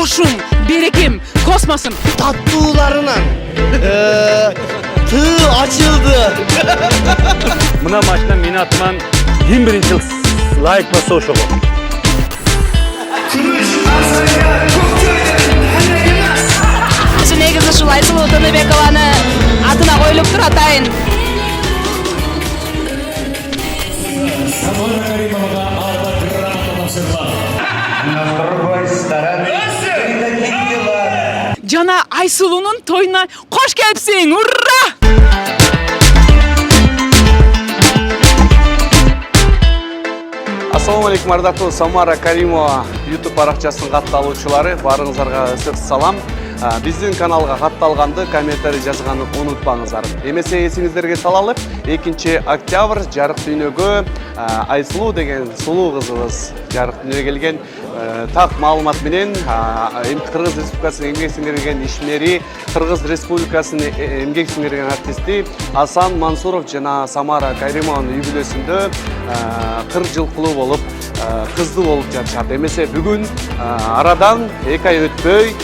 Ошум, берекем, космосым. Tattoolarından tığ açıldı. Mına maçta meni atman 21 yıl layık basa oşo bu. Şu negizde şu Aysulu Tınыбекованы атына коюлуп тур атайын. Жана Айсулунун тоюна кош келипсиң. Ура! Assalamu alaikum ардактуу Самара Каримова YouTube паракчасынын катталуучулары, баарыңыздарга ысык салам. Биздин каналга катталганды, комментарий жазганды унутпаңыздар. Эмесе эсиңиздерге салалы, 2 октябрь жарык дүйнөгө Айсулуу деген сулуу кызыбыз жарык дүйнөгө келген. Так маалымат менен Кыргыз Республикасынын эмгек сиңирген ишмери, Кыргыз Республикасынын эмгек сиңирген артисти Асан Мансуров жана Самара Каримованын юбилейсинде 40 жылкылуу болуп, кыздуу болуп жатышат. Эмесе бүгүн арадан 2 ай өтпөй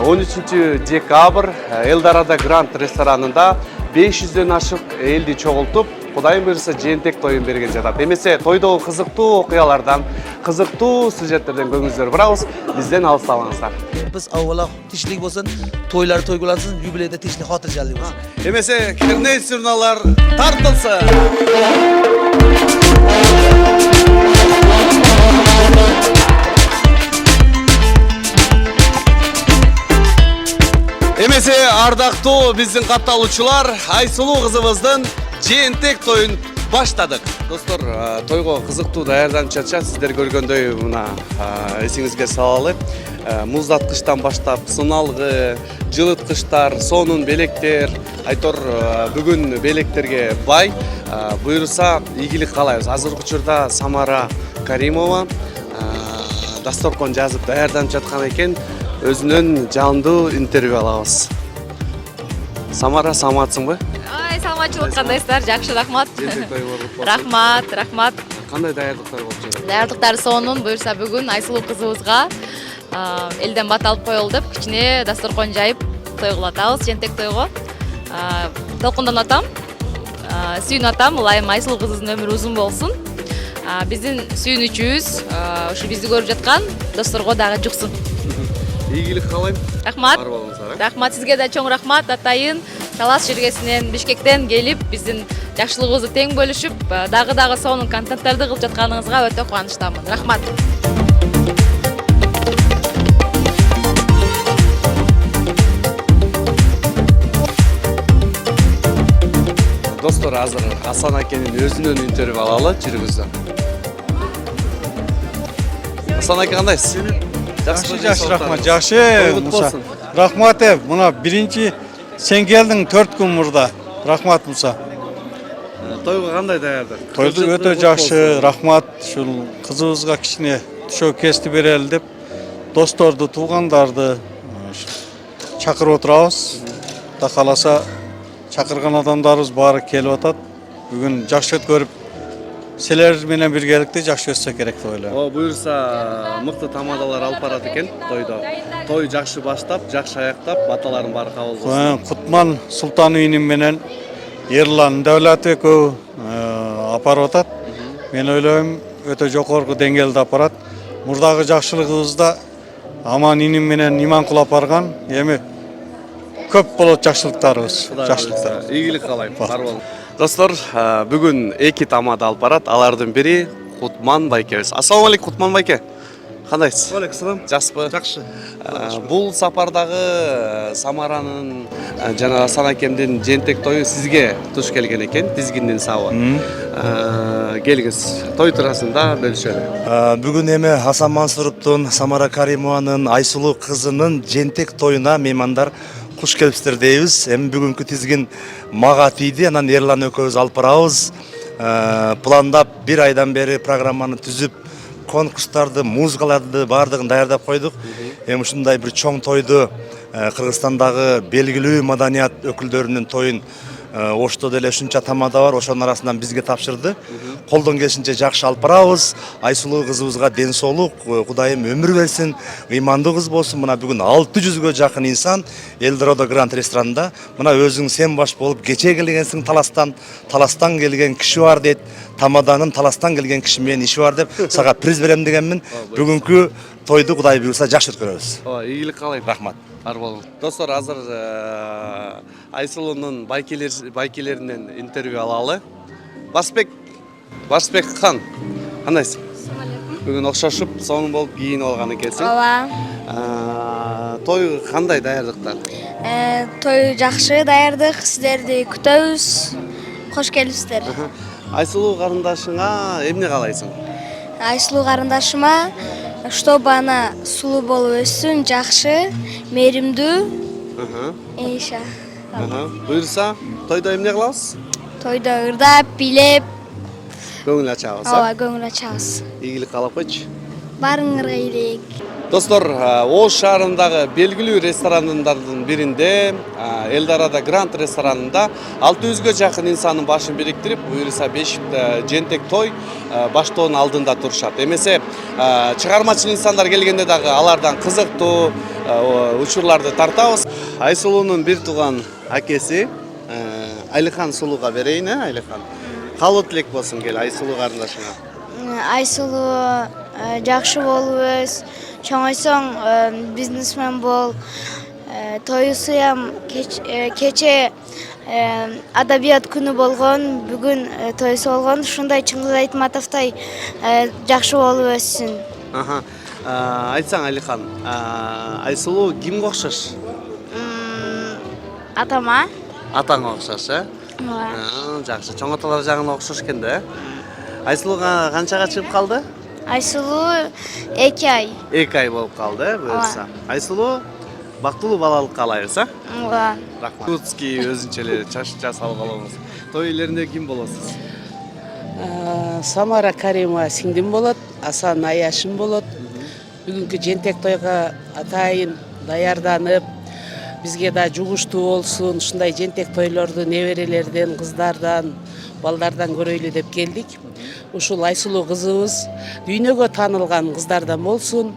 13 декабрь Элдорадо Гранд ресторанында 500дөн ашык элди чогултуп, Кудайым буйруса жээнтек тоюн берген жатат. Эмесе тойдогу кызыктуу окуялардан, кызыктуу сюжеттерден көңүлүңүздөрдү бурабыз. Бизден алыстабаңыздар. Biz avvalo tinchlik bo'lsin, to'ylar to'yg'ulansin, yubileyda tinchlik xotirjamlik bo'lsin. Эмесе керней сурналар тартылсын. Эмесе ардактуу биздин катталуучулар, Айсулуу кызыбыздын жээнтек тоюн баштадык. Достор, тойго кызыктуу даярданып жатышат. Сиздер көргөндөй мына эсиңизге салалы. Муздаткычтан баштап сыналгы, жылыткычтар, сонун белектер, айтор бүгүн белектерге бай. Буйруса ийгилик каалайбыз. Азыркы учурда Самара Каримова дасторкон жазып даярданып жаткан экен. Өзүнөн жалындуу интервью алабыз. Самара, саламатсыңбы? Ай, саламатчылык кандайсыздар? Жакшы, рахмат. Рахмат. Кандай даярдыктар болуп жатат? Даярдыктар сонун, буюрса бүгүн Айсулуу кызыбызга элден бат алып коелу деп кичине дасторкон жайып тойгулатабыз, жээнтек тойго. Толкундон атам, сүйүн атам, ылайым Айсулуу кызыбыздын өмүрү узун болсун. Биздин сүйүнүчүбүз ушу бизди көрүп жаткан досторго дагы жуксун. Ийгилик каалайм. Рахмат. Рахмат, сизге да чоң рахмат. Атайын Талас жергесинен, Бишкектен келип, биздин жакшылыгыбызды тең бөлүшүп, дагы сонун контенттарды кылып жатканыңызга өтө кубанычтамын. Рахмат. Достор, азыр Асан акенин өзүнөн интервью алалы, жүрүңүздөр. Асан аке кандайсыз? Жақсы, рахмат, жақсы. Мұса. Рахмат, мұна биринчи сен келдің 4 күн мұрда. Рахмат, Мұса. Тойға қандай даярдық? Тойды өте жақсы, рахмат. Шул қызыбызға кішіне түшө кести берелі деп, досторды, туғандарды чакырып отырабыз. Да қаласа чакырган адамдарыбыз бары келип атат. Бүгүн жакшы көрүп силер менен биргеликте жакшы өтсө керек деп ойлойм. Буюрса мыкты тамадалар алып барат экен тойдо. Той жакшы баштап, жакшы аяктап, баталарын баары кабыл болсун. Кутман Султан үйүнүн менен Ерлан Даулатбек апарып атат. Мен ойлойм өтө жогорку деңгээлде апарат. Мурдагы жакшылыгыбызда Аман иним менен Иманкул апарган. Эми көп болот жакшылыктарыбыз. Жакшылыктар. Ийгилик каалайм. Бар болуң. Достор, бүгүн 2 тамада алып барат. Алардын бири Кутман байкебиз. Ассаламу алейкум, Кутман байке. Кандайсыз? Алейкум. Жақсыбы? Жақсы. Бул сапардагы Самаранын жана Асан акемдин жээнтек тою сизге туш келген экен, тизгиндин сабы. Келиңиз, той туурасында бөлүшөлү. Бүгүн эми Асан Мансуровдун, Самара Каримованын Айсулуу кызынын жээнтек тоюна меймандар куш келипсиздер дейбиз. Эми бүгүнкү тизгин мага тийди, анан Ерлан экөөбүз алып барабыз. Пландап 1 айдан бери программаны түзүп, конкурстарды, музыкаларды баардыгын даярдап койдук. Эми ушундай бир чоң тойду Кыргызстандагы белгилүү маданият өкүлдөрүнүн тоюн Ошто деле ушунча тамада бар, ошонун арасынан бизге тапшырды. Колдон келишинче жакшы алып барабыз. Айсулуу кызыбызга ден соолук, Кудайым өмүр берсин, ыймандуу кыз болсун. Мына бүгүн 600гө жакын инсан Элдорадо Гранд ресторанында. Мына өзүң сен баш болуп кече келгенсиң Таластан келген киши бар дейт. Тамаданын Таластан келген киши менен иши бар деп сага приз берем дегенмин. Бүгүнкү тойду Кудай буйруса жакшы өткөрөбүз. Ийгилик каалайм. Рахмат. Бар болуң. Достор, азыр Айсулуунун байкелеринен интервью алалы. Барсбек хан, кандайсың? Бүгүн окшошуп, сонун болуп кийинип алган экенсиң. Ооба. Той кандай даярдыктар? Той жакшы даярдык, сиздерди күтөбүз. Кош келипсиздер. Айсулуу карындашыңа эмне каалайсың? Айсулуу карындашыма, чтобы она сулуу болуп өссүн, жакшы, мээримдүү. Иша. Буйруса, тойдо эмне кылабыз? Тойдо ырдап, бийлеп, Көңүл ачабыз. ооба, көңүл ачабыз. Ийгилик каалап койчу. Барыңарга ийгилик. Достор, Ош шаарындагы белгилүү ресторандардын биринде, Элдорадо Гранд ресторанында 600гө жакын инсанын башын бириктирип, буюрса 5 жентек той баштоонун алдында турушат. Эмесе чыгармачыл инсандар келгенде дагы алардан кызыктуу учурларды тартабыз. Айсулуунун бир тууган акеси Айлыхан сулууга берейин, Айлыхан. Каалоо тилек болсун кел Айсулуу карындашыңа. Айсулуу жакшы болуп чоңойсоң бизнесмен бол. Тоюсуям кече адабият күнү болгон, бүгүн тоюсу болгон. Ушундай Чыңгыз Айтматовтой жакшы болуп өссүн. Айтсаң Айлыхан, Айсулуу кимге окшош? Атама. Атаңа окшош, Жакшы, чоң аталар жагына окшош экен да. Айсулууга канчага чыгып калды? Айсулуу 2 ай. 2 ай болуп калды, буюрса. Айсулуу бактылуу балалык каалайбыз, Ооба. Рахмат. Кутский өзүнчө эле чаш жасалып алабыз. Той элеринде ким болосуз? Самара Каримова сиңдим болот, Асан Аяшым болот. Бүгүнкү жентек тойго атайын даярданып, бизге да жугуштуу болсун, ушундай жентек тойлорду неберелерден, кыздардан, балдардан көрөйлү деп келдик. Ушул Айсулуу кызыбыз дүйнөгө таанылган кыздардан болсун,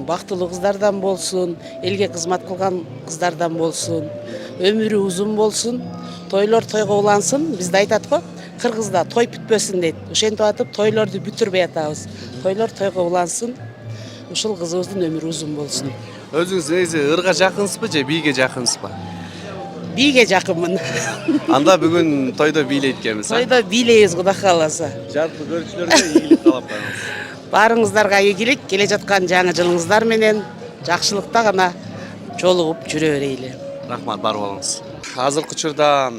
бактылуу кыздардан болсун, элге кызмат кылган кыздардан болсун, өмүрү узун болсун, тойлор тойго улансын. Бизде айтат го, Кыргызда той бүтпөсүн дейт. Ошентип атып тойлорду бүтүрбөй атабыз. Тойлор тойго улансын. Ушул кызыбыздын өмүрү узун болсун. Өзүңүз негизи ырга жакынсызбы же бийге жакынсызбы? Бийге жакынмын. Анда бүгүн тойдо бийлейт экенбиз. Тойдо бийлейбиз, Кудай кааласа. Жалпы көрүүчүлөргө ийгилик каалап коебуз. Баарыңыздарга ийгилик, келе жаткан жаңы жылыңыздар менен жакшылыкта гана жолугуп жүрө берели. Рахмат, бар болуңуз. Азыркы учурда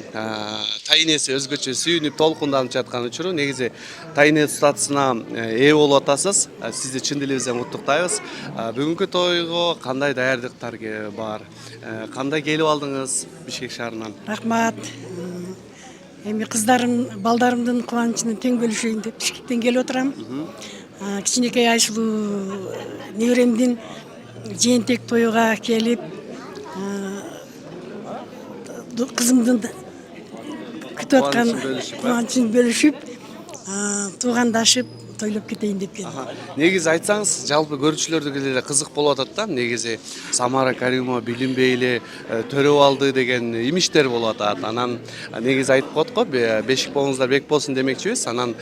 тайнеси өзгөчө сүйүнүп толкунданып жаткан учуру. Негизи тайне статусуна ээ болуп атасыз. Сизди чын дилибизден куттуктайбыз. Бүгүнкү тойго кандай даярдыктар бар? Кандай келип алдыңыз Бишкек шаарынан? Рахмат. Эми кыздарым, балдарымдын кубанычын тең бөлүшөйүн деп Бишкектен келип отурам. Кичинекей Айсулуу неберемдин жентек тойуга келип, кызымдын күтүп аткан кубанычын бөлүшүп, туугандашып тойлоп кетейин деп келдим. Негизи айтсаңыз, жалпы көрүүчүлөргө деле кызык болуп атат да. Негизи Самара Каримова билинбей эле төрөп алды деген имиштер болуп атат. Анан негизи айтып коет го, бешик болуңуздар бек болсун демекчибиз. Анан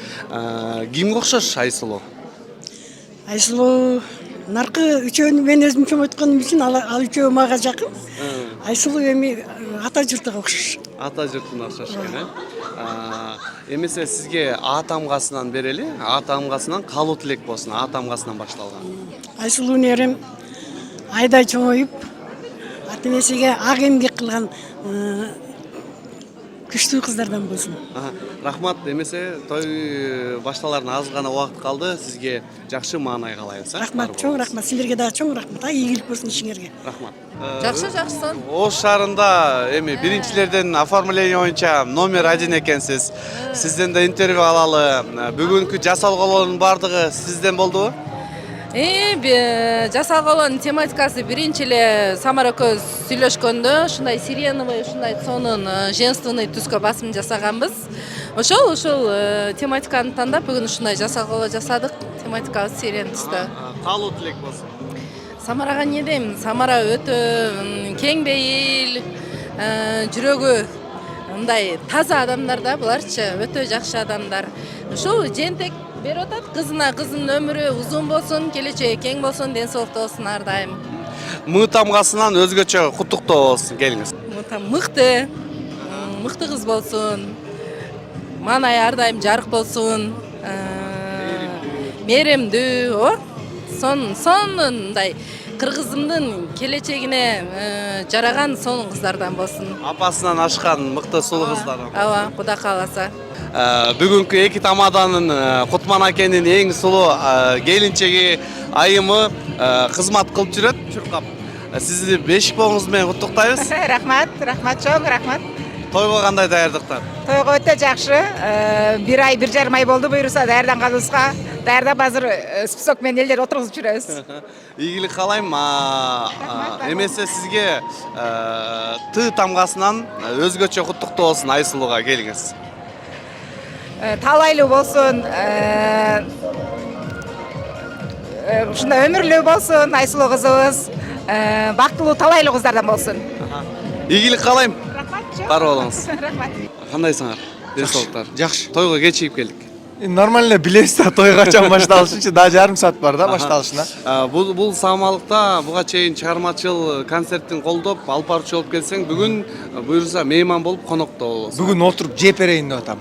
кимге окшош Айсулуу? Айсулуу наркы үчөөнү мен өзүм чоңойтконум үчүн ал үчөө мага жакын. Айсулуу эми ата журтуга окшош. Ата журтуна окшош экен, Эмесе сизге А тамгасынан берели, А тамгасынан каалоо тилек болсун, А тамгасынан башталган. Айсулуу нерем айдай чоңоюп, ата энесиге ак эмгек кылган күчтүү кыздардан болсун. Рахмат. Эмесе той башталарына аз гана убакыт калды. Сизге жакшы маанай каалайбыз. Рахмат, чоң рахмат. Силерге дагы чоң рахмат. Ийгилик болсун ишиңерге. Рахмат. Жакшы. Ош шаарында эми биринчилерден оформление боюнча номер 1 экенсиз. Сизден да интервью алалы. Бүгүнкү жасалгандардын бардыгы сизден болдубу? Жасалган тематикасы биринчи эле Самара экөөбүз сүйлөшкөндө ушундай сиреновый, ушундай сонун женственный түскө басым жасаганбыз. Ошол тематиканы тандап бүгүн ушундай жасадык. Тематикабыз сирен түстө. Каалоо тилек болсун. Самарага эмне дейм? Самара өтө кең бейил, жүрөгү мындай таза адамдар да буларчы, өтө жакшы адамдар. Ушул жентек берип атат кызына, кызынын өмүрү узун болсун, келечеги кең болсун, ден соолукта болсун ар дайым. Мык тамгасынан өзгөчө куттуктоо болсун, келиңиз. Мыкты кыз болсун. Манай ар дайым жарык болсун. Меремдүү, сонундай кыргызымдын келечегине жараган сонун кыздардан болсун. Апасынан ашкан мыкты сулуу кыздардан. Ооба, Кудай кааласа. Бүгүнкү эки тамаданын Кутман акенин эң сулуу келинчеги айымы кызмат кылып жүрөт, чуркап. Сизди бешик болуңуз менен куттуктайбыз. Рахмат чоң, рахмат. Тойго кандай даярдыктар? Тойго өтө жакшы. Бир ай, 1,5 ай болду буйруса даярданганыбызга. Даярдап азыр список менен элдер отургузуп жүрөбүз. Ийгилик каалайм. Эмесе сизге Т тамгасынан өзгөчө куттуктоо болсун Айсулууга, келиңиз. Талайлуу болсун. Ушундай өмүрлүү болсун Айсулуу кызыбыз. Бактылуу талайлуу кыздардан болсун. Ийгилик каалайм. Бар болуңуз. Рахмат. Кандайсыңар? Ден соолуктар. Жакшы. Тойго кечигип келдик. Нормально билебиз да, той качан башталышынчы, да жарым саат бар да башталышына. Бул самалыкта буга чейин чыгармачыл концертин колдоп, алып барчу болуп келсең, бүгүн буйруса мейман болуп конокто болосуң. Бүгүн отуруп жеп берейин деп атам.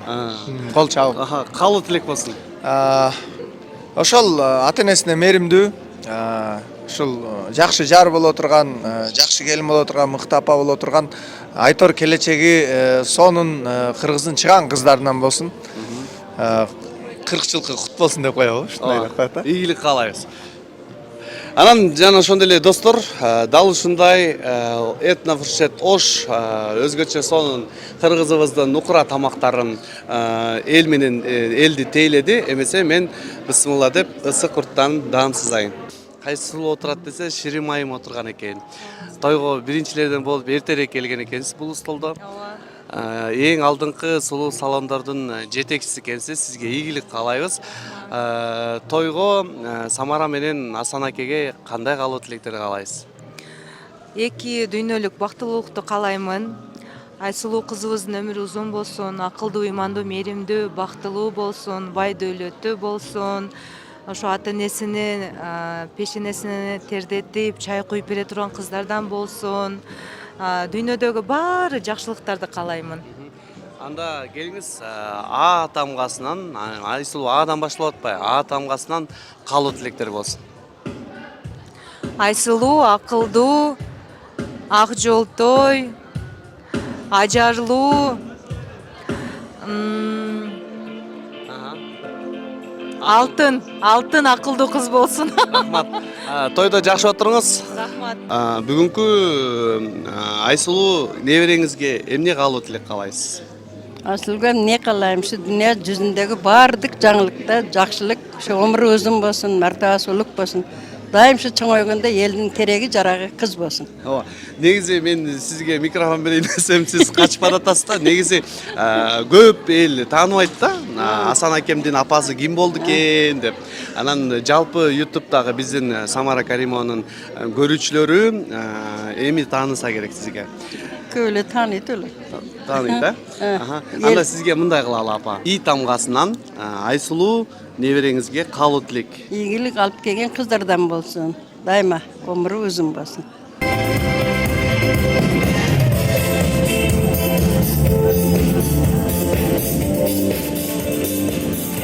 Кол чабып. Каалоо тилек болсун. Ошол ата-энесине мээримдүү, ушул жакшы жар боло турган, жакшы келин боло турган, мыкты апа боло турган, айтор келечеги сонун кыргыздын чыган кыздарынан болсун. 40 жылкы кут болсун деп коебу, ушундай деп коет да. Ийгилик каалайбыз. Анан жана ошондой эле достор, дал ушундай этнофуршет ош өзгөчө сонун кыргызыбыздын нукура тамактарын эл менен элди тейледи. Эмесе мен бисмилла деп ысык курттан даам сызайын. Кайсыл отурат десе, Ширим айым отурган экен. Тойго биринчилерден болуп эртерээк келген экенсиз бул столдо. Эң алдыңкы сулуу салондордун жетекчиси экенсиз, сизге ийгилик каалайбыз. Тойго Самара менен Асан акеге кандай каалоо тилектер каалайсыз? Эки дүйнөлүк бактылуулукту каалаймын. Айсулуу кызыбыздын өмүрү узун болсун, акылдуу, ыймандуу, мээримдүү, бактылуу болсун, бай дөөлөттүү болсун. Ошо ата-энесини пешенесине тердетип, чай куюп бере турган кыздардан болсун. Дүйнөдөгү баары жакшылыктарды каалаймын. Анда келиңиз, А тамгасынан, Айсулуу Адан башталып атпайбы? А тамгасынан каалоо тилектер болсун. Айсулуу акылдуу, ак жолтой, ажарлуу, алтын акылдуу кыз болсун. Рахмат. Тойдо жакшы отуруңуз. Рахмат. Бүгүнкү Айсулуу небереңизге эмне каалоо тилек каалайсыз? Айсулууга эмне каалайм? Ушу дүйнө жүзүндөгү баардык жаңылыкта жакшылык, ошо өмүрү узун болсун, мартабасы улук болсун. Дайым ушу чоңойгондо элдин тереги, жарагы кыз болсун. Ооба. Негизи мен сизге микрофон берейин десем, сиз качып баратасыз да. Негизи көп эл тааныбайт да. Асан акемдин апасы ким болду экен деп. Анан жалпы YouTube'дагы биздин Самара Каримованын көрүүчүлөрү эми тааныса керек сизге. Көп эле тааныйт эле. Тааныйт да? Анда сизге мындай кылалы апа. И тамгасынан Айсулуу небереңизге каалоо тилек. Ийгилик алып келген кыздардан болсун. Дайыма өмүрү узун болсун.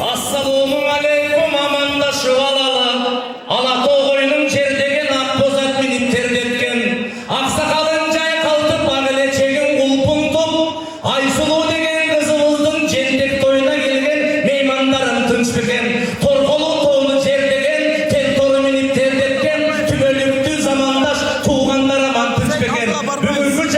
Ассалому алейкум, амандашып алалы. Ала тоғойның жердеген ақ бозат минип тердеткен. Ақсақалын жайқалтып, ағылечегін құлпыңтып. Айсулуу деген кызыбыздың жентек тойына келген меймандарын тынч бекен. Торқолу тоғны жердеген, тен торы минип тердеткен. Түбөлүктүү замандаш туғандар аман тынч бекен. Бүгүнкү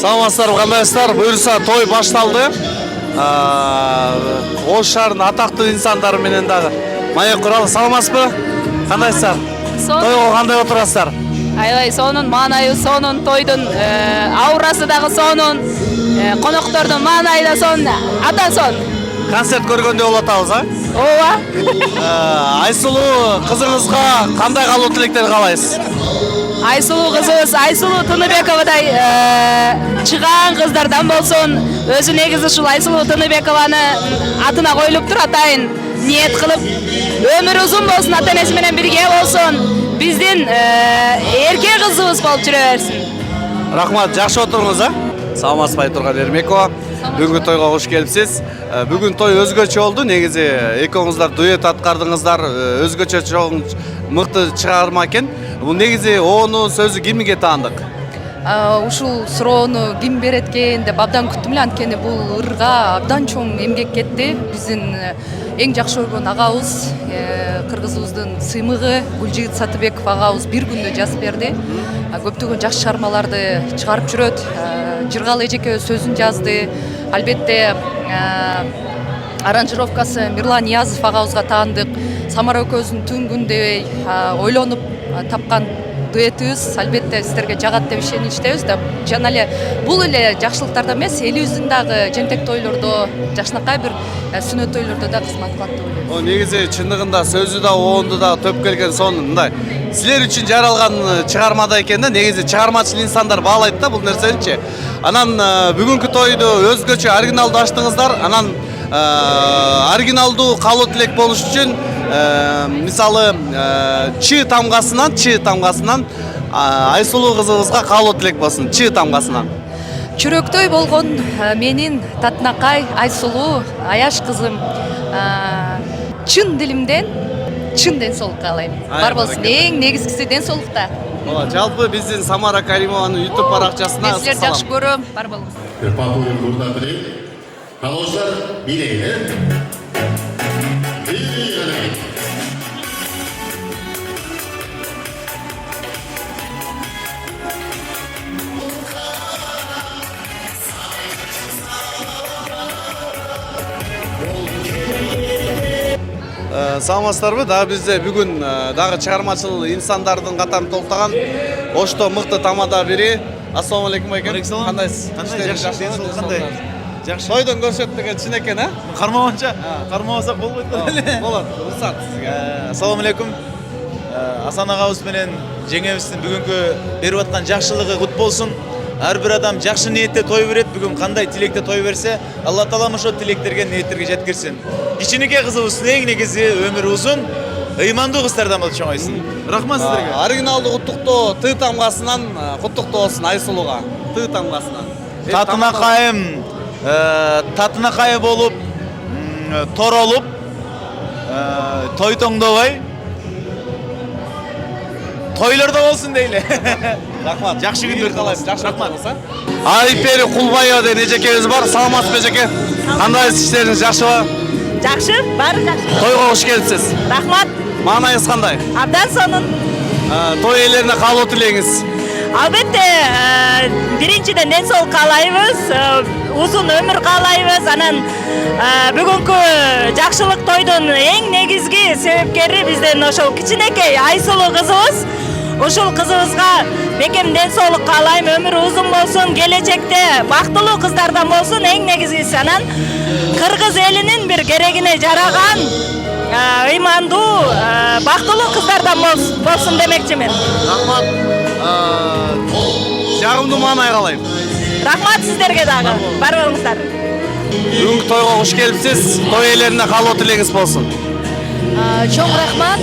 Саламатсыздарбы, кандайсыздар? Буюрса той башталды. Ош шаарынын атактуу инсандары менен дагы маек куралы. Саламатсызбы? Кандайсыздар? Тойго кандай отурасыздар? Аябай сонун маанайы сонун, тойдун аурасы дагы сонун, коноктордун маанайы да сонун, ата сонун. Концерт көргөндөй болуп атабыз, а? Ооба. Айсулуу кызыңызга кандай калуу тилектерди каалайсыз? Айсулуу кызыбыз Айсулуу Тыныбековадай чыгаан кыздардан болсун. Өзү негизи ушул Айсулуу Тыныбекованы атына коюлуптур, атайын ниет кылып, өмүрү узун болсун, ата энеси менен бирге болсун. Биздин эрке кызыбыз болуп жүрө берсин. Рахмат, жакшы отуруңуз, а? Саламатсызбы, Айторган Эрмекова. Бүгүнкү тойго кош келипсиз. Бүгүн той өзгөчө болду. Негизи экөөңүздөр дуэт аткардыңыздар. Өзгөчө чоң мыкты чыгарма экен. Бул негизи оонун сөзү кимге таандык? Ушул суроону ким берет экен деп абдан күттүм эле, анткени бул ырга абдан чоң эмгек кетти. Биздин эң жакшы көргөн агабыз, кыргызыбыздын сыймыгы Гүлжигит Сатыбеков агабыз бир күндө жазып берди. Көптөгөн жакшы чыгармаларды чыгарып жүрөт. Жыргал эжеке сөзүн жазды. Албетте аранжировкасы Мирлан Ниязов агабызга таандык. Самара экөөбүздүн түн күн дебей ойлонуп тапкан дуэтибиз албетте сиздерге жагат деп ишеничтебиз да. Жана эле бул эле жакшылыктарда эмес, элибиздин дагы жентек тойлордо, жакшынакай бир сүнөт тойлордо да кызмат кылат деп ойлойм. О, негизи чындыгында сөзү да, оонду да төп келген сонун мындай. Силер үчүн жаралган чыгармада экен да, негизи чыгармачыл инсандар баалайт да бул нерсеничи. Анан бүгүнкү тойду өзгөчө оригиналдуу аштыңыздар. Анан оригиналдуу калуу тилек болуш үчүн мисалы Ч тамгасынан Айсулуу кызыбызга калуу тилек болсун. Ч тамгасынан. Чүрөктөй болгон менин татынакай Айсулуу Аяш кызым, чын дилимден чын ден соолук каалайм. Бар болсун, эң негизгиси ден соолукта. Жалпы биздин Самара Каримованын YouTube баракчасына Силер жакшы көрөм, бар болуңуз. Папуин burada bilin. Kalojlar bileğine. Bileğine. Саламатсыздарбы? Дагы бизде бүгүн дагы чыгармачыл инсандардын катарын толтогон Ошто мыкты тамада бири. Ассаламу алейкум экен. Кандайсыз? Кандай? Жакшы. Тойдон көрсөттүгөн чын экен, а? Кармабанча, кармабасак болбойт беле. Болот. Уруксат сизге. Ассаламу алейкум. Асан агабыз менен жеңебиздин бүгүнкү берип аткан жакшылыгы кут болсун. Ар бир адам жакшы ниетте той берет. Бүгүн кандай тилекте той берсе, Алла таалам ошо тилектерге, ниеттерге жеткирсин. Кичинекей кызыбыздын эң негизи өмүрү узун, ыймандуу кыздардан болуп чоңойсун. Рахмат сиздерге. Оригиналдуу куттуктоо Т тамгасынан куттуктоо болсун Айсулууга. Т тамгасынан. Татынакай болуп, торолуп, той тоңдобой, тойлордо болсун дейли. Рахмат. Жакшы күндөр каалайм. Жакшы рахмат. Айпери Кулбаева деген эжекебиз бар. Саламатсызбы эжеке? Кандайсыз, иштериңиз жакшыбы? Жакшы, баары жакшы. Тойго кош келипсиз. Рахмат. Маанайыңыз кандай? Абдан сонун. Той ээлерине каалоо тилеңиз? Албетте, биринчиден ден соолук каалайбыз, узун өмүр каалайбыз. Анан бүгүнкү жакшылык тойдун эң негизги себепкери биздин ошол кичинекей Айсулуу кызыбыз. Ушул кызыбызга бекем ден соолук каалайм, өмүрү узун болсун, келечекте бактылуу кыздардан болсун, эң негизгиси. Анан кыргыз элинин бир керегине жараган ыймандуу, бактылуу кыздардан болсун демекчимин. Рахмат. Жагымдуу маанай каалайм. Рахмат сиздерге дагы. Бар болуңуздар. Бүгүнкү тойго кош келипсиз. Той ээлерине каалоо тилегиңиз болсун. Чоң рахмат.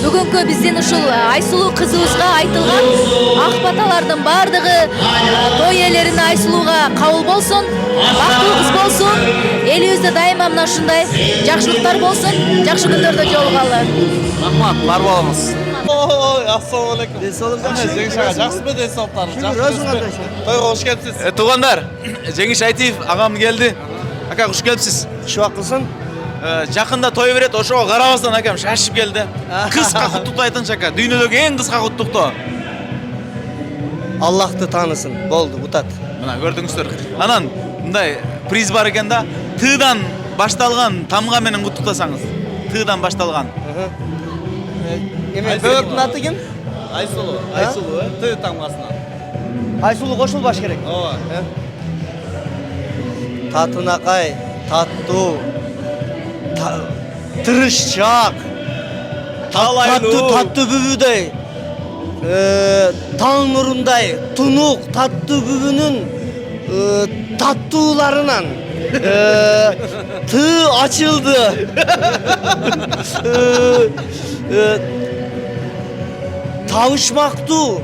Бүгүнкү биздин ушул Айсулуу кызыбызга айтылган ак баталардын баардыгы той ээлерине Айсулууга кабыл болсун, бактылуу кыз болсун, элибизде дайыма мына ушундай жакшылыктар болсун, жакшы күндөрдө жолугалы. Рахмат, бар болуңуз. Ассаламу алейкум. Ден соолук жакшы. Жеңиш ага, жакшысызбы ден соолуктарыңыз? Жакшысызбы? Тойго кош келипсиз. Туугандар, Жеңиш Айтиев агам келди. Ака кош келипсиз. Шубакылсын. Жакында той берет, ошого карабастан акам шашып келди. Кыска куттуктоо айтыңчы ака, дүйнөдөгү эң кыска куттуктоо. Аллахты таанысын. Болду, бутат. Мына көрдүңүздөр. Анан мындай приз бар экен да. Тыдан башталган тамга менен куттуктасаңыз. Тыдан башталган. Эме бөгөктүн аты ким? Айсулуу. Айсулуу, Т тамгасынан. Айсулуу кошулбаш керек. Ооба. Татынакай, таттуу, тырышчак, таттуу бүбүдөй, таң нурундай, тунук таттуу бүбүнүн таттууларынан ты ачылды. Табышмактуу,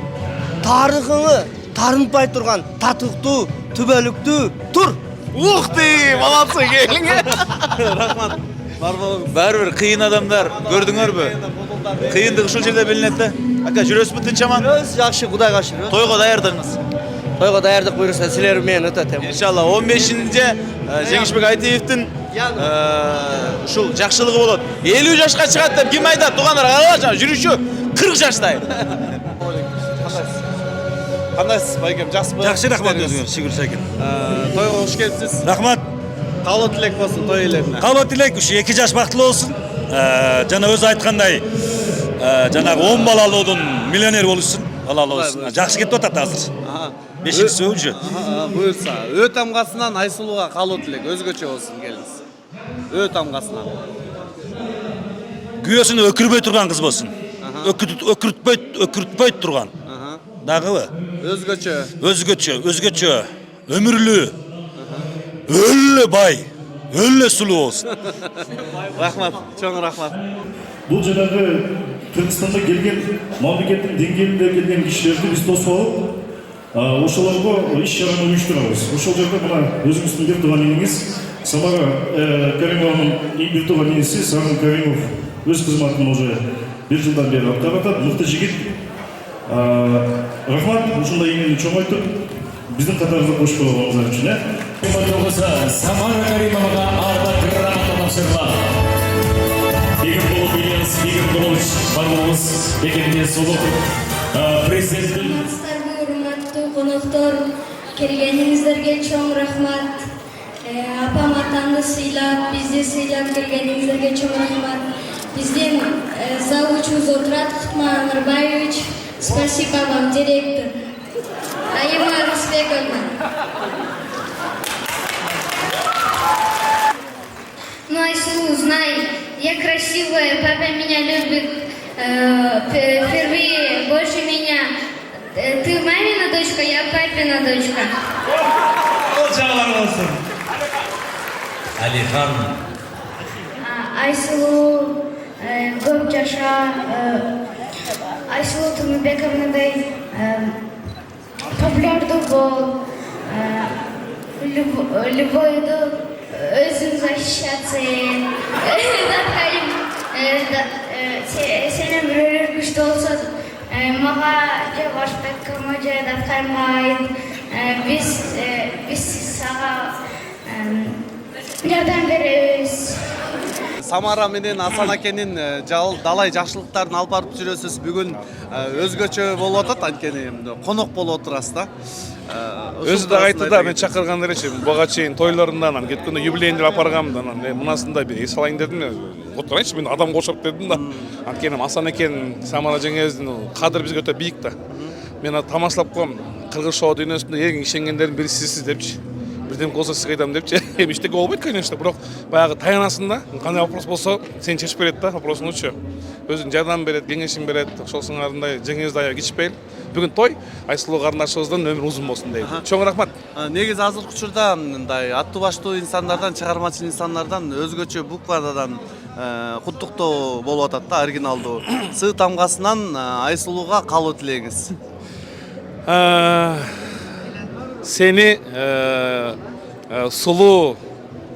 тарыхыңы тарынпай турган татыктуу, түбөлүктүү тур. Ух ты, молодцы, келиң. Рахмат. Бәрбір қиын адамдар, көрдіңөрбү? Қиындық ушул жерде билинет да. Ака, жүрөсүзбү тынч аман? Жакшы, Кудайга шүгүр. Тойго даярдыңыз. Тойго даярдык буюрса, силер менен өтө тем. Иншалла 15-нде Жеңишбек Айтиевдин ушул жакшылыгы болот. 50 жашка чыгат деп ким айтат? Туугандар, караңызчы, жүрүшү 40 жаштай. Кандайсыз, байкем, жакшысызбы? Жакшы, рахмат өзүңөр, Сигур Сакен. Тойго кош келипсиз. Рахмат. Каалоо тилек болсун той ээлерине. Каалоо тилек ушу 2 жаш бактылуу болсун. Жана өзү айткандай, жанагы 10 балалуудун миллионер болушун. Алалы болсун. Жакшы кетип атат азыр. 5-чи уже. Буюрса, Ө тамгасынан Айсулууга каалоо тилек өзгөчө болсун келиңиз. Ө тамгасынан. Күйөөсүн өкүрбөй турган кыз болсун. Өкүртпөй турган. Дагыбы? Өзгөчө, өмүрлүү. Өлө бай, өлө сулуу болсун. Рахмат, чоң рахмат. Бул жанагы Кыргызстанда келген, мамлекеттин деңгээлинде келген кишилерди биз тосуп алып, ошолорго иш чараны уюштурабыз. Ошол жерде мына өзүңүздүн бир тууган иниңиз Самара Каримованын бир тууган иниси Сагын Каримов өз кызматын уже 1 жылдан бери аткарып атат. Мыкты жигит. Рахмат, ушундай инини чоңойтуп, биздин катарыбызда кошуп койгонуңуздар үчүн. Самара Каримовага ардак грамота тапшырылат. Игорь Голович Бармоз, Бекемден Сулук, президенттин. Урматтуу коноктор, келгениңиздерге чоң рахмат. Апам атамды сыйлап, бизди сыйлап келгениңиздерге чоң рахмат. Биздин завучубуз Отрат Кутман Арбаевич, спасибо вам, директор. Айыма Рысбековна. Ну, Айсулу, знай, я красивая, папа меня любит впервые больше меня. Ты мамина дочка, я папина дочка. Алихан. Айсулу, көп жаша, Айсулу Тумубековнадай популярдуу бол, любойду өзүң защищаться сенен бирөөлөр күчтүү болсо мага же Башбекова же Даткаймайт биз сага жардам беребиз. Самара менен Асан акенин далай жакшылыктарын алып барып жүрөсүз. Бүгүн өзгөчө болуп атат, анткени конок болуп отурасыз да. Өзү да айтты да, мен чакырган элечи, буга чейин тойлорундан, кеткенде юбилейиндер апаргам да, мынасында бир эс алайын дедим, отурайынчы, мен адам кошоп дедим да. Анткени Асан акен, Самара жеңебиздин кадыры бизге өтө бийик да. Мен тамашалап коем, кыргыз шоу дүйнөсүндө эң ишенгендердин бири сизсиз депчи. Бирдем болсо сизге айтам депчи. Эми иштеке болбойт, конечно, бирок баягы таянасың да, кандай вопрос болсо сени чечип берет да, вопросуңучу. Өзүн жардам берет, кеңешин берет. Ошол сыңарындай жеңебиз даяр кичпейли. Бүгүн той Айсулуу карындашыбыздын өмүрү узун болсун дейт. Чоң рахмат. Негизи азыркы учурда мындай аттуу баштуу инсандардан, чыгармачыл инсандардан өзгөчө буквадан куттуктоо болуп атат да, оригиналдуу. Сы тамгасынан Айсулууга каалоо тилегиңиз. Сени сулуу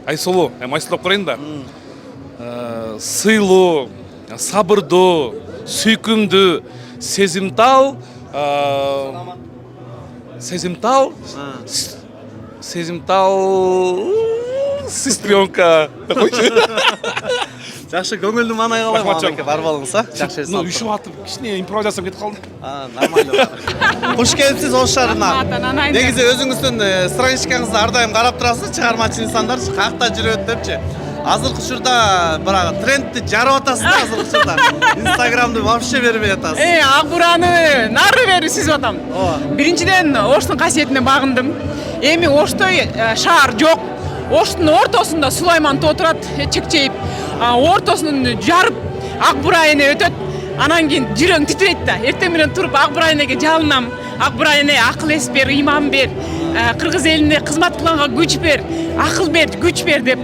Айсулуу, Айсулуу коеюн да. Сыйлуу, сабырдуу, сүйкүмдүү, сезимтал, сестренка. Жакшы көңүлдүү маанай калайм Мамеке, бар болуңуз, а? Жакшы эс алып. Үшүп атып, кичине импровизация кетип калды. Нормально. Куш келипсиз Ош шаарына. Негизи өзүңүздүн страничкаңызды ар дайым карап турасыз, чыгармачыл инсандар каякта жүрөт депчи. Азыркы учурда бирок трендти жарып атасыз да азыркы учурда. Инстаграмды вообще бербей атасыз. Ак бураны нары бери сүзүп атам. Биринчиден Оштун касиетине багындым. Эми Оштой шаар жок. Оштун ортосунда Сулайман тоо турат, чекчейип. Ортосун жарып ак бурайыны өтөт. Анан кийин жүрөгүң титирейт да. Эртең менен туруп ак бурайынеге жалынам. Ак бурайыне акыл эс бер, иман бер. Кыргыз элине кызмат кылганга күч бер, акыл бер, күч бер деп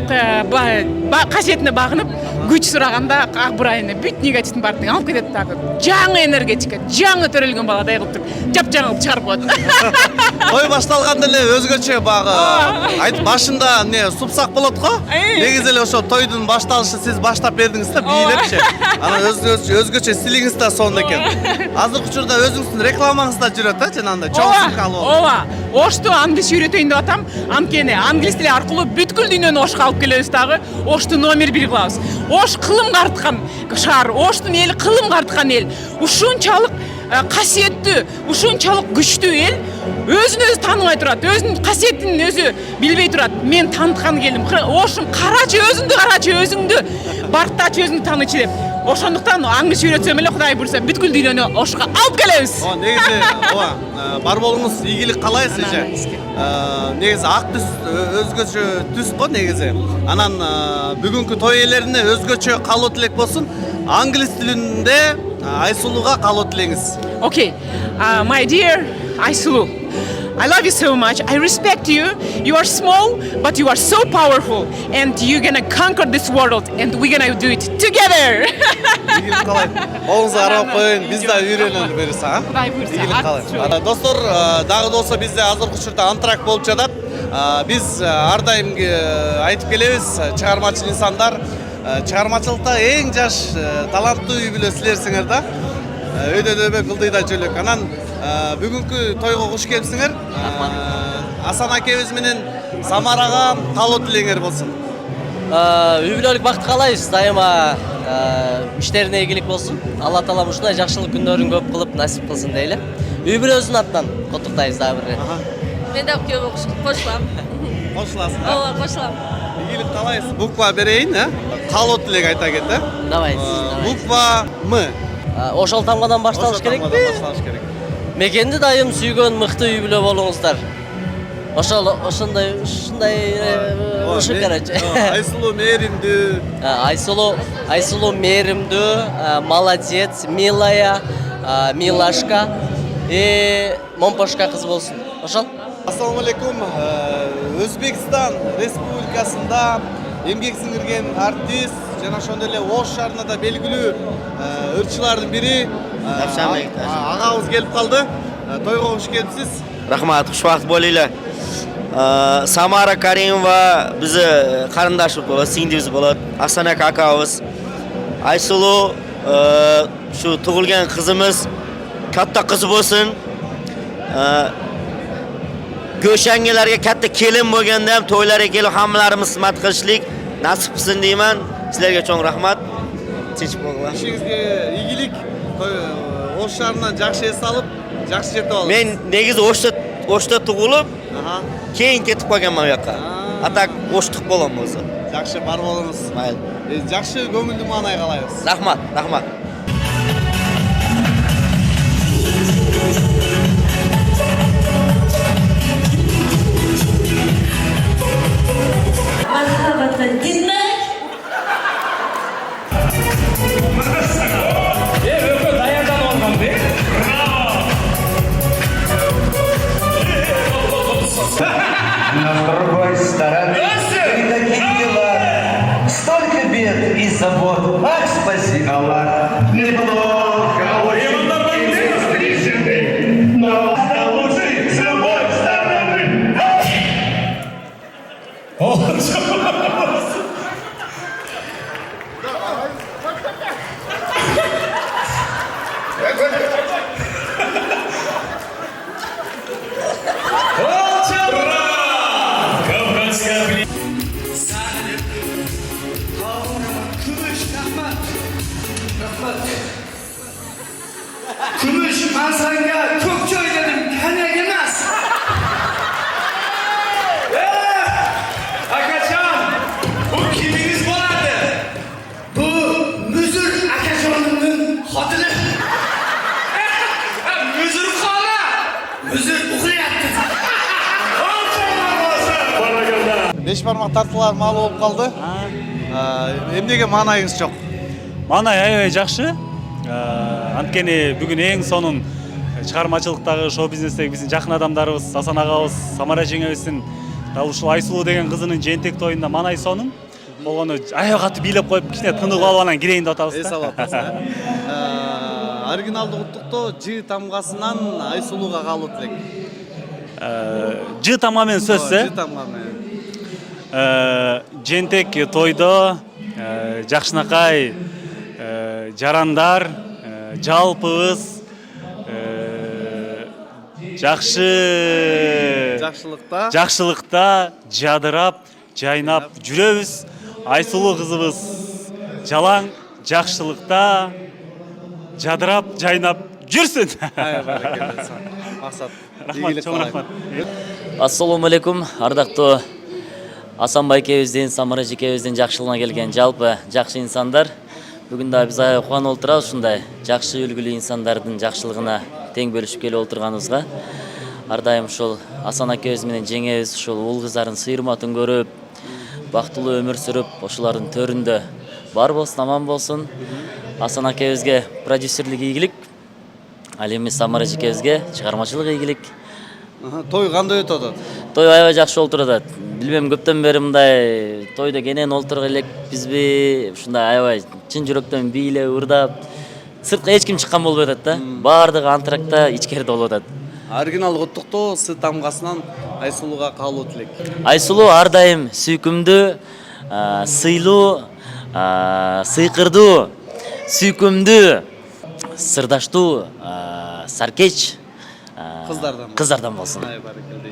касиетине багынып, күч сураганда ак бурайыны бүт негативдин баарын алып кетет дагы. Жаңы энергетика, жаңы төрөлгөн баладай кылып туруп, жап-жаңы кылып чыгарып коет. Той башталганда эле өзгөчө багы. Айтып башында эмне супсак болот го? Негизи эле ошо тойдун башталышы сиз баштап бердиңиз да, бийлепчи. Анан өзгөчө стилиңиз да сонун экен. Азыркы учурда өзүңүздүн рекламаңыз да жүрөт да, жанагындай чоң сумкалуу. Ооба. Ошту англис үйрөтөйүн деп атам. Анткени англис тили аркылуу бүткүл дүйнөнү Ошко алып келебиз дагы. Ошту номер 1 кылабыз. Ош кылым карткан шаар, Оштун эли кылым карткан эл. Ушунчалык касиеттүү, ушунчалык күчтүү эл өзүн өзү тааныбай турат, өзүнүн касиетин өзү билбей турат. Мен таанытканы келдим. Ошум карачы, өзүңдү барктачы, өзүңдү таанычы деп. Ошондуктан англис үйрөтсөм эле Кудай буйрса бүткүл дүйнөнү Ошко алып келебиз. Негизи бар болуңуз, ийгилик каалайбыз эже. Негизи ак түс өзгөчө түс го негизи. Анан бүгүнкү той ээлерине өзгөчө каалоо тилек болсун. Англис тилинде Айсулууга каалоо тилеңиз. Okay, my dear Aysulu, I love you so much. I respect you. You are small, but you are so powerful. And you're gonna conquer this world. And we're gonna do it together. Ийгилик каалайм. Оңуңузду карап коюн, биз да үйрөнөлү берсе, а? Кудай буйрса. Ийгилик каалайм. Достор, дагы да болсо бизде азыркы учурда антракт болуп жатат. Биз ар дайым айтып келебиз, чыгармачыл инсандар, чыгармачылыкта эң жаш таланттуу үй бүлө силерсиңер да. Өйдөдөбө кылдыйда жөлөк. Анан бүгүнкү тойго куш келипсиңер. Асан акебиз менен Самарага каалоо тилеңер болсун. Үй бүлөлүк бакыт каалайбыз, дайыма иштерине ийгилик болсун. Алла таалам ушундай жакшылык күндөрүн көп кылып насип кылсын дейли. Үй бүлөбүздүн атынан коттуктайбыз дагы бир рет. Мен да күйөөгө кошулам. Кошуласың, Ооба, кошулам. Ийгилик каалайбыз. Буква берейин, каалоо тилек айта кет, Давай. Буква М. Ошол тамгадан башталыш керекпи? Мекенди дайым сүйгөн мыкты үй бүлө болуңуздар. Ошондой ушу короче. Айсулуу мээримдүү. Айсулуу мээримдүү, молодец, милая, милашка и момпошка кыз болсун. Ошол. Ассаламу алейкум. Өзбекстан Республикасында эмгек сиңирген артист жана ошондой эле Ош шаарына да белгилүү ырчылардын бири агабыз келип калды. Тойго куш келипсиз. Рахмат, кушбакыт болойлар. Самара Каримова бизи карындашыбыз болот, сиңдибиз болот. Асанак акабыз. Айсулуу ушу тугулган кызыбыз катта кыз болсун. Göşengelerge katta kelin bo'lganda ham to'ylarga kelib hammalarimiz xizmat qilishlik nasib qilsin deyman. Sizlarga cho'ng rahmat. Tinch bo'linglar. Ishingizga iyilik, Osh shahridan yaxshi es olib, yaxshi yetib olasiz. Men negiz Oshda tug'ilib, keyin ketib qolganman bu yoqqa. Atak Oshtiq bo'laman o'zi. Yaxshi bar bo'lamiz. Mayli. Yaxshi ko'ngilli ma'noy qalaymiz. Rahmat, rahmat. На другой стороне при таких делах столько бед и забот. Ах, спаси Аллах. Неплохо, очень интересно, но лучше с любой стороны. Müzik okuyatты. 5 бармак тартылар мал болуп калды. Эмнеге маанайыңыз жок? Маанай аябай жакшы. Анткени бүгүн эң сонун чыгармачылыктагы шоу бизнестеги биздин жакын адамдарыбыз, Асан агабыз, Самара жеңебиздин дал ушул Айсулуу деген кызынын жээнтек тоюнда маанай сонун. Болгону аябай катуу бийлеп коюп, кичине тыныгып алып анан кирейин деп атабыз да. Оригиналдык уттуктоо Ж тамгасынан Айсулууга калуу тилек. Ж тамга менен сөзсө. Ж тамга менен. Жээнтек тойдо жакшынакай жарандар, жалпыбыз жакшылыкта жадырап, жайнап жүрөбүз. Айсулуу кызыбыз жалаң жакшылыкта жадырап, жайнап жүрсүн. Максат. Рахмат, чоң рахмат. Ассаламу алейкум, ардактуу Асан байкебиздин, Самара жекебиздин жакшылыгына келген жалпы жакшы инсандар. Бүгүн да биз аябай кубанып отурабыз ушундай жакшы үлгүлүү инсандардын жакшылыгына тең бөлүшүп келип отурганыбызга. Ар дайым ушул Асан акебиз менен жеңебиз ушул уул кыздардын сыйырматын көрүп, бактылуу өмүр сүрүп, ошолордун төрүндө бар болсун, аман болсун. Асан акебизге продюсерлик ийгилик, ал эми Самара жекебизге чыгармачылык ийгилик. Той кандай өтүп атат? Той аябай жакшы болуп атат. Билбем, көптөн бери мындай тойдо кенен олтуруп элекпизби, ушундай аябай чын жүрөктөн бийлеп, ырдап, сыртка эч ким чыккан болбой атат да. Баардыгы антракта, ичкерде болуп атат. Оригиналдык уттуктоо С тамгасынан Айсулууга калуу тилек. Айсулуу ар дайым сүйкүмдүү, сыйлуу, сыйкырдуу, сүйкүмдүү, сырдаштуу, саркеч кыздардан болсун.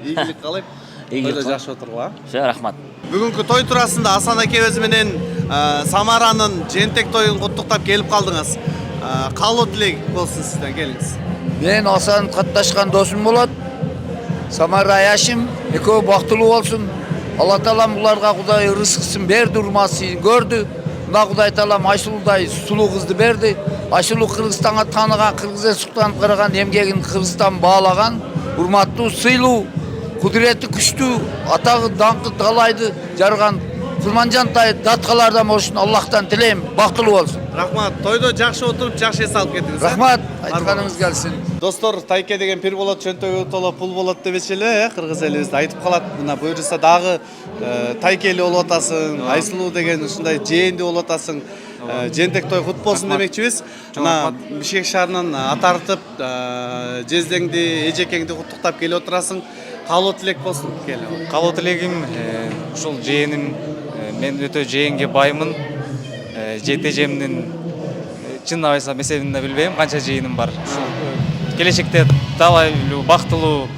Ийгилик каалайм. Тойдо жакшы отургула. Рахмат. Бүгүнкү той туурасында Асан акебиз менен Самаранын жээнтек тоюн куттуктап келип калдыңыз. Калуу тилек болсун сизден, келиңиз. Мен Асан катташкан досум болот. Самара Яшим, экөө бактылуу болсун. Алла таалам буларга Кудай рызкысын берди, урмасын көрдү. Мына Кудай таалам Айсулуудай сулуу кызды берди. Айсулуу Кыргызстанга тааныган, Кыргызга суктанып караган, эмгегин Кыргызстан баалаган, урматтуу, сыйлуу, кудурети күчтүү, атагы даңкы талайды жарган Курманжантай даткалардан болушун Аллахтан тилейм, бактылуу болсун. Рахмат. Тойдо жакшы отуруп, жакшы эс алып кеттиңиз. Рахмат. Айтканыңыз келсин. Достор, тайке деген пир болот, чөнтөгү толо пул болот дебечи эле, кыргыз элибизде айтып калат. Мына буюрса дагы тайкели болуп атасың, Айсулуу деген ушундай жээндүү болуп атасың. Жээнтек той кут болсун демекчибиз. Мына Бишкек шаарынан атартып, жездеңди, эжекеңди куттуктап келип отурасың. Калуу тилек болсун. Калуу тилегим ушул жээним, мен өтө жээнге баймын. Жетежемдин чын абайсам эсебин билбейм, канча жээним бар. Келечекте талай бактылуу,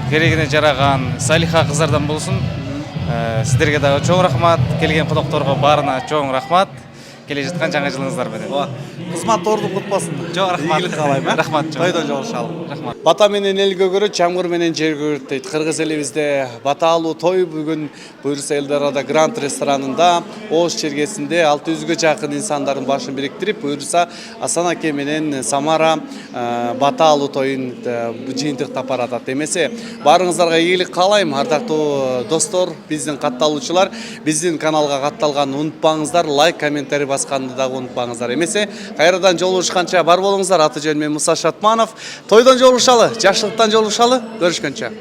керегине жараган салиха кыздардан болсун. Сиздерге дагы чоң рахмат, келген конокторго баарына чоң рахмат. Келе жаткан жаңы жылыңыздар менен. Кызмат орду кут болсун. Чоң рахмат. Ийгилик каалайм. Рахмат. Тойдо жолугушалы. Рахмат. Бата менен эл көгөрөт, чамгыр менен жер көгөрөт дейт. Кыргыз элибизде баталуу той бүгүн буюрса Элдорадо Гранд ресторанында Ош чергесинде 600гө жакын инсандардын башын бириктирип, буюрса Асан аке менен Самара баталуу тоюн жыйынтыктап баратат. Эмесе баарыңыздарга ийгилик каалайм, ардактуу достор, биздин катталуучулар. Биздин каналга катталганды унутпаңыздар, лайк, комментарий басканды дагы унутпаңыздар. Эмесе кайрадан жолугушканча бар болуңуздар. Аты жөнүм Муса Шатманов. Тойдон жолугушалы, жакшылыктан жолугушалы. Көрүшкөнчө.